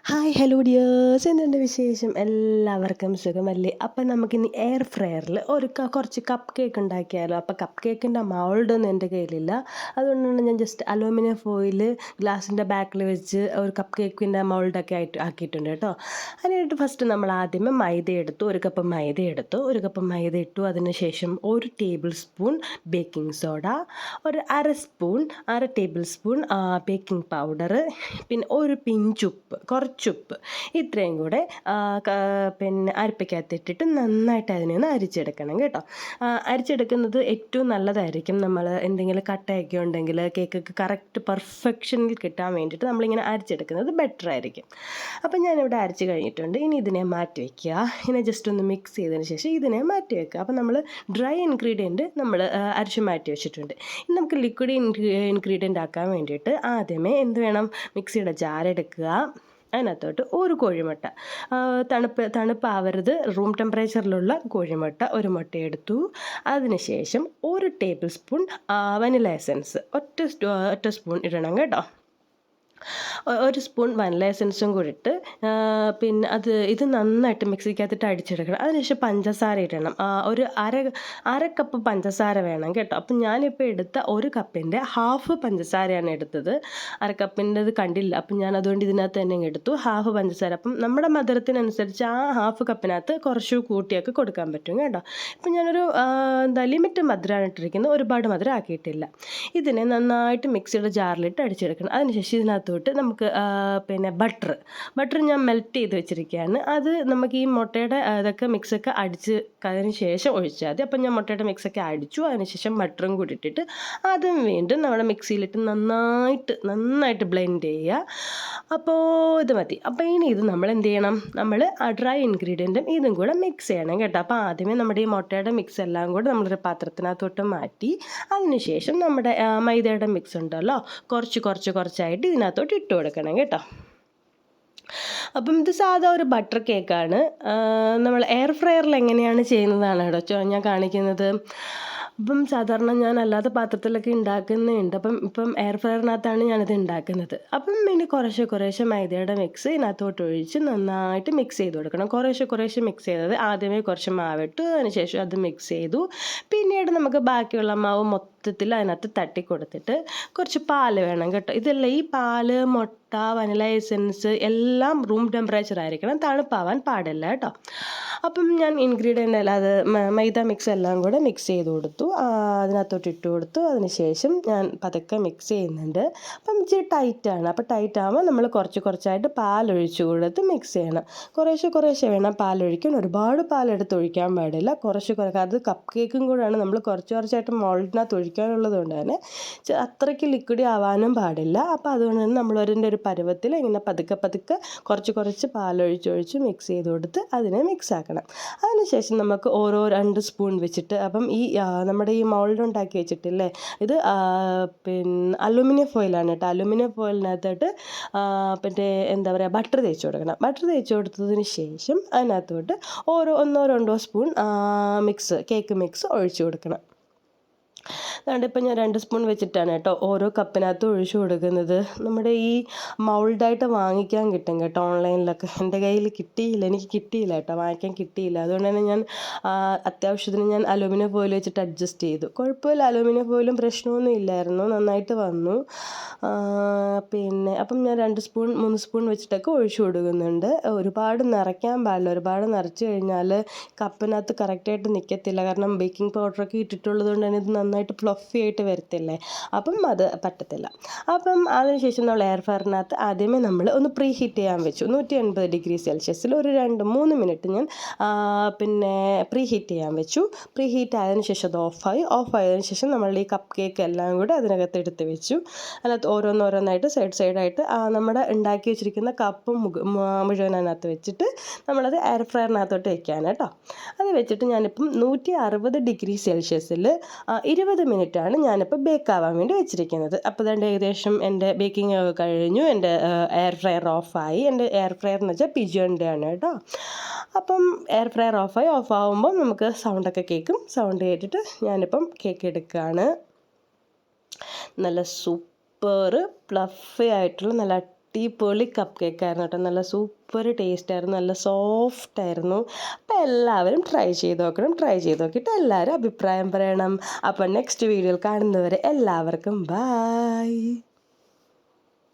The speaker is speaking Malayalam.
ഹായ് ഹലോ ഡിയേഴ്സ്, എന്തുണ്ട് വിശേഷം? എല്ലാവർക്കും സുഖമല്ലേ? അപ്പം നമുക്കിനി എയർ ഫ്രയറിൽ കുറച്ച് കപ്പ് കേക്ക് ഉണ്ടാക്കിയാലോ. അപ്പോൾ കപ്പ് കേക്കിൻ്റെ മൗൾഡൊന്നും എൻ്റെ കയ്യിലില്ല. അതുകൊണ്ടാണ് ഞാൻ ജസ്റ്റ് അലൂമിനിയം ഫോയിൽ ഗ്ലാസിൻ്റെ ബാക്കിൽ വെച്ച് ഒരു കപ്പ് കേക്കിൻ്റെ മൗൾഡൊക്കെ ആക്കിയിട്ടുണ്ട് കേട്ടോ. അതിനായിട്ട് ഫസ്റ്റ് നമ്മൾ ആദ്യമേ മൈദ എടുത്തു, ഒരു കപ്പ് മൈദ ഇട്ടു. അതിന് ശേഷം 1 ടേബിൾ സ്പൂൺ ബേക്കിംഗ് സോഡ, അര ടേബിൾ സ്പൂൺ ബേക്കിംഗ് പൗഡർ, പിന്നെ ഒരു പിഞ്ചുപ്പ്, കുറച്ചുപ്പ്, ഇത്രയും കൂടെ പിന്നെ അരിപ്പയ്ക്കകത്തിട്ടിട്ട് നന്നായിട്ട് അതിനെ ഒന്ന് അരിച്ചെടുക്കണം കേട്ടോ. അരിച്ചെടുക്കുന്നത് ഏറ്റവും നല്ലതായിരിക്കും. നമ്മൾ എന്തെങ്കിലും കട്ടയൊക്കെ ഉണ്ടെങ്കിൽ കേക്കൊക്കെ കറക്റ്റ് പെർഫെക്ഷനിൽ കിട്ടാൻ വേണ്ടിയിട്ട് നമ്മളിങ്ങനെ അരിച്ചെടുക്കുന്നത് ബെറ്റർ ആയിരിക്കും. അപ്പം ഞാനിവിടെ അരച്ച് കഴിഞ്ഞിട്ടുണ്ട്. ഇനി ഇതിനെ മാറ്റി വയ്ക്കുക. ഇതിനെ ജസ്റ്റ് ഒന്ന് മിക്സ് ചെയ്തതിന് ശേഷം ഇതിനെ മാറ്റി വയ്ക്കുക. അപ്പം നമ്മൾ ഡ്രൈ ഇൻഗ്രീഡിയൻറ്റ് നമ്മൾ അരച്ച് മാറ്റി വെച്ചിട്ടുണ്ട്. ഇനി നമുക്ക് ലിക്വിഡ് ഇൻഗ്രീഡിയൻ്റ് ആക്കാൻ വേണ്ടിയിട്ട് ആദ്യമേ എന്ത് വേണം, മിക്സിയുടെ ജാർ എടുക്കുക. അതിനകത്തോട്ട് ഒരു കോഴിമുട്ട, തണുപ്പാവരുത്, റൂം ടെമ്പറേച്ചറിലുള്ള കോഴിമുട്ട, ഒരു മുട്ട എടുത്തു. അതിനുശേഷം 1 ടേബിൾ സ്പൂൺ വനില എസൻസ്, ഒറ്റ സ്പൂൺ ഇടണം കേട്ടോ. 1 സ്പൂൺ വനില എസൻസും കൂടി ഇട്ട് പിന്നെ ഇത് നന്നായിട്ട് മിക്സിക്കകത്തിട്ട് അടിച്ചെടുക്കണം. അതിനുശേഷം പഞ്ചസാര ഇടണം. ഒരു അര കപ്പ് പഞ്ചസാര വേണം കേട്ടോ. അപ്പം ഞാനിപ്പോൾ എടുത്ത 1 കപ്പിൻ്റെ ഹാഫ് പഞ്ചസാരയാണ് എടുത്തത്. അര കപ്പിൻ്റെത് കണ്ടില്ല, അപ്പം ഞാൻ അതുകൊണ്ട് ഇതിനകത്ത് തന്നെ എടുത്തു ഹാഫ് പഞ്ചസാര. അപ്പം നമ്മുടെ മധുരത്തിനനുസരിച്ച് ആ ഹാഫ് കപ്പിനകത്ത് കുറച്ച് കൂട്ടിയൊക്കെ കൊടുക്കാൻ പറ്റും കേട്ടോ. ഇപ്പം ഞാനൊരു ലിമിറ്റ് മധുരമാണ് ഇട്ടിരിക്കുന്നത്, ഒരുപാട് മധുരം ആക്കിയിട്ടില്ല. ഇതിനെ നന്നായിട്ട് മിക്സിയുടെ ജാറിലിട്ട് അടിച്ചെടുക്കണം. അതിനുശേഷം ഇതിനകത്തോട്ട് നമുക്ക് പിന്നെ ബട്ടർ ഞാൻ മെൽറ്റ് ചെയ്ത് വെച്ചിരിക്കുകയാണ്. അത് നമുക്ക് ഈ മുട്ടയുടെ ഇതൊക്കെ മിക്സൊക്കെ അടിച്ചതിന് ശേഷം ഒഴിച്ചാൽ മതി. അപ്പം ഞാൻ മുട്ടയുടെ മിക്സൊക്കെ അടിച്ചു. അതിനുശേഷം ബട്ടറും കൂടി ഇട്ടിട്ട് അതും വീണ്ടും നമ്മുടെ മിക്സിയിലിട്ട് നന്നായിട്ട് ബ്ലെൻഡ് ചെയ്യുക. അപ്പോൾ ഇത് മതി. അപ്പോൾ ഇനി ഇത് നമ്മൾ എന്ത് ചെയ്യണം, നമ്മൾ ആ ഡ്രൈ ഇൻഗ്രീഡിയൻറ്റും ഇതും കൂടെ മിക്സ് ചെയ്യണം കേട്ടോ. അപ്പോൾ ആദ്യമേ നമ്മുടെ ഈ മുട്ടയുടെ മിക്സ് എല്ലാം കൂടെ നമ്മളൊരു പാത്രത്തിനകത്തോട്ട് മാറ്റി, അതിനുശേഷം നമ്മുടെ മൈദയുടെ മിക്സ് ഉണ്ടല്ലോ, കുറച്ചായിട്ട് ഇതിനകത്തോട്ട് ഇട്ട് കൊടുക്കണം കേട്ടോ. അപ്പം ഇത് സാധാ ഒരു ബട്ടർ കേക്കാണ്. നമ്മൾ എയർ ഫ്രയറിൽ എങ്ങനെയാണ് ചെയ്യുന്നതാണ് കേട്ടോ ഞാൻ കാണിക്കുന്നത്. അപ്പം സാധാരണ ഞാൻ അല്ലാത്ത പാത്രത്തിലൊക്കെ ഉണ്ടാക്കുന്നുണ്ട്. ഇപ്പം എയർ ഫ്രയറിനകത്താണ് ഞാനിത് ഉണ്ടാക്കുന്നത്. അപ്പം ഇനി കുറേശ്ശെ മൈദയുടെ മിക്സ് ഇതിനകത്തോട്ട് ഒഴിച്ച് നന്നായിട്ട് മിക്സ് ചെയ്ത് കൊടുക്കണം. കുറേശ്ശെ മിക്സ് ചെയ്തത് ആദ്യമേ കുറച്ച് മാവിട്ടു, അതിനുശേഷം അത് മിക്സ് ചെയ്തു. പിന്നീട് നമുക്ക് ബാക്കിയുള്ള മാവ് മൊത്തത്തിൽ അതിനകത്ത് തട്ടി കൊടുത്തിട്ട് കുറച്ച് പാല് വേണം കേട്ടോ. ഇതെല്ലാം ഈ പാല്, മുട്ട, വനില എസൻസ് എല്ലാം റൂം ടെമ്പറേച്ചർ ആയിരിക്കണം, തണുപ്പാവാൻ പാടില്ല കേട്ടോ. അപ്പം ഞാൻ ഇൻഗ്രീഡിയൻ്റ് എല്ലാം മൈദ മിക്സ് എല്ലാം കൂടെ മിക്സ് ചെയ്ത് കൊടുത്തു, അതിനകത്തോട്ട് ഇട്ട് കൊടുത്തു. അതിനുശേഷം ഞാൻ പതുക്കെ മിക്സ് ചെയ്യുന്നുണ്ട്. അപ്പം ഇച്ചിരി ടൈറ്റാണ്. അപ്പോൾ ടൈറ്റ് ആകുമ്പോൾ നമ്മൾ കുറച്ചായിട്ട് പാലൊഴിച്ച് കൊടുത്ത് മിക്സ് ചെയ്യണം. കുറേശ്ശെ വേണം പാലൊഴിക്കാൻ, ഒരുപാട് പാലെടുത്ത് ഒഴിക്കാൻ പാടില്ല. അത് കപ്പ് കേക്കും കൂടെയാണ്, നമ്മൾ കുറച്ചായിട്ട് മോൾഡിനകത്ത് ഒഴിക്കാനുള്ളത് കൊണ്ട് തന്നെ അത്രയ്ക്ക് ലിക്വിഡ് ആവാനും പാടില്ല. അപ്പോൾ അതുകൊണ്ട് തന്നെ നമ്മൾ ഒരു പരുവത്തിൽ ഇങ്ങനെ പതുക്കെ കുറച്ച് പാലൊഴിച്ച് മിക്സ് ചെയ്ത് കൊടുത്ത് അതിനെ മിക്സ് ആക്കണം. അതിനുശേഷം നമുക്ക് 2 സ്പൂൺ വെച്ചിട്ട്, അപ്പം ഈ നമ്മുടെ ഈ മൗൾഡ് ഉണ്ടാക്കി വെച്ചിട്ടില്ലേ, ഇത് പിന്നെ അലൂമിനിയം ഫോയിലാണ് കേട്ടോ. അലൂമിനിയം ഫോയിലിനകത്തോട്ട് പിന്നെ എന്താ പറയുക, ബട്ടർ തേച്ച് കൊടുക്കണം. ബട്ടർ തേച്ച് കൊടുത്തതിന് ശേഷം അതിനകത്തോട്ട് 1-2 സ്പൂൺ കേക്ക് മിക്സ് ഒഴിച്ചു കൊടുക്കണം. അതുകൊണ്ട് ഇപ്പം ഞാൻ 2 സ്പൂൺ വെച്ചിട്ടാണ് കേട്ടോ ഓരോ കപ്പിനകത്ത് ഒഴിച്ചു കൊടുക്കുന്നത്. നമ്മുടെ ഈ മൗൾഡായിട്ട് വാങ്ങിക്കാൻ കിട്ടും കേട്ടോ ഓൺലൈനിലൊക്കെ. എനിക്ക് കിട്ടിയില്ല കേട്ടോ, വാങ്ങിക്കാൻ കിട്ടിയില്ല. അതുകൊണ്ട് തന്നെ ഞാൻ അത്യാവശ്യത്തിന് ഞാൻ അലൂമിനിയം ഫോയിൽ വെച്ചിട്ട് അഡ്ജസ്റ്റ് ചെയ്തു. കുഴപ്പമില്ല, അലൂമിനിയം ഫോയിലും പ്രശ്നമൊന്നും ഇല്ലായിരുന്നു, നന്നായിട്ട് വന്നു. പിന്നെ അപ്പം ഞാൻ 3 സ്പൂൺ വെച്ചിട്ടൊക്കെ ഒഴിച്ചു കൊടുക്കുന്നുണ്ട്. ഒരുപാട് നിറയ്ക്കാൻ പാടില്ല, ഒരുപാട് നിറച്ച് കഴിഞ്ഞാൽ കപ്പിനകത്ത് കറക്റ്റായിട്ട് നിൽക്കത്തില്ല. കാരണം ബേക്കിംഗ് പൗഡറൊക്കെ ഇട്ടിട്ടുള്ളത് കൊണ്ട് തന്നെ ഇത് നന്നായിട്ട് ഫ്ലഫി ആയിട്ട് വരത്തില്ലേ, അപ്പം അത് പറ്റത്തില്ല. അപ്പം അതിനുശേഷം നമ്മൾ എയർ ഫ്രയറിനകത്ത് ആദ്യമേ നമ്മൾ ഒന്ന് പ്രീ ഹീറ്റ് ചെയ്യാൻ വെച്ചു. 180 ഡിഗ്രി സെൽഷ്യസിൽ ഒരു 2-3 മിനിറ്റ് ഞാൻ പിന്നെ പ്രീ ഹീറ്റ് ചെയ്യാൻ വെച്ചു. പ്രീ ഹീറ്റ് ആയതിനു ശേഷം അത് ഓഫായതിനു ശേഷം നമ്മൾ ഈ കപ്പ് കേക്ക് എല്ലാം കൂടെ അതിനകത്ത് എടുത്ത് വെച്ചു. അതിനകത്ത് ഓരോന്നായിട്ട് സൈഡായിട്ട് നമ്മുടെ ഉണ്ടാക്കി വെച്ചിരിക്കുന്ന കപ്പ് മുഴുവൻ അതിനകത്ത് വെച്ചിട്ട് നമ്മളത് എയർ ഫ്രയറിനകത്തോട്ട് വെക്കാൻ കേട്ടോ. അത് വെച്ചിട്ട് ഞാനിപ്പം 160 ഡിഗ്രി സെൽഷ്യസിൽ 20 മിനിറ്റാണ് ഞാനിപ്പോൾ ബേക്കാവാൻ വേണ്ടി വെച്ചിരിക്കുന്നത്. അപ്പോൾ അതുകൊണ്ട് ഏകദേശം എൻ്റെ ബേക്കിംഗ് കഴിഞ്ഞു. എൻ്റെ എയർ ഫ്രയർ ഓഫായി. എൻ്റെ എയർ ഫ്രയർ എന്ന് വെച്ചാൽ പിജിയോൻ്റെ ആണ് കേട്ടോ. അപ്പം എയർ ഫ്രയർ ഓഫാകുമ്പോൾ നമുക്ക് സൗണ്ടൊക്കെ കേൾക്കും. സൗണ്ട് കേട്ടിട്ട് ഞാനിപ്പം കേക്ക് എടുക്കുകയാണ്. നല്ല സൂപ്പർ ഫ്ലഫി ആയിട്ടുള്ള നല്ല അടിപൊളി കപ്പ് കേക്കായിരുന്നു കേട്ടോ. നല്ല സൂപ്പർ ടേസ്റ്റായിരുന്നു, നല്ല സോഫ്റ്റായിരുന്നു. അപ്പോൾ എല്ലാവരും ട്രൈ ചെയ്ത് നോക്കണം. ട്രൈ ചെയ്ത് നോക്കിയിട്ട് എല്ലാവരും അഭിപ്രായം പറയണം. അപ്പോൾ നെക്സ്റ്റ് വീഡിയോയിൽ കാണുന്നവരെ എല്ലാവർക്കും ബായ്.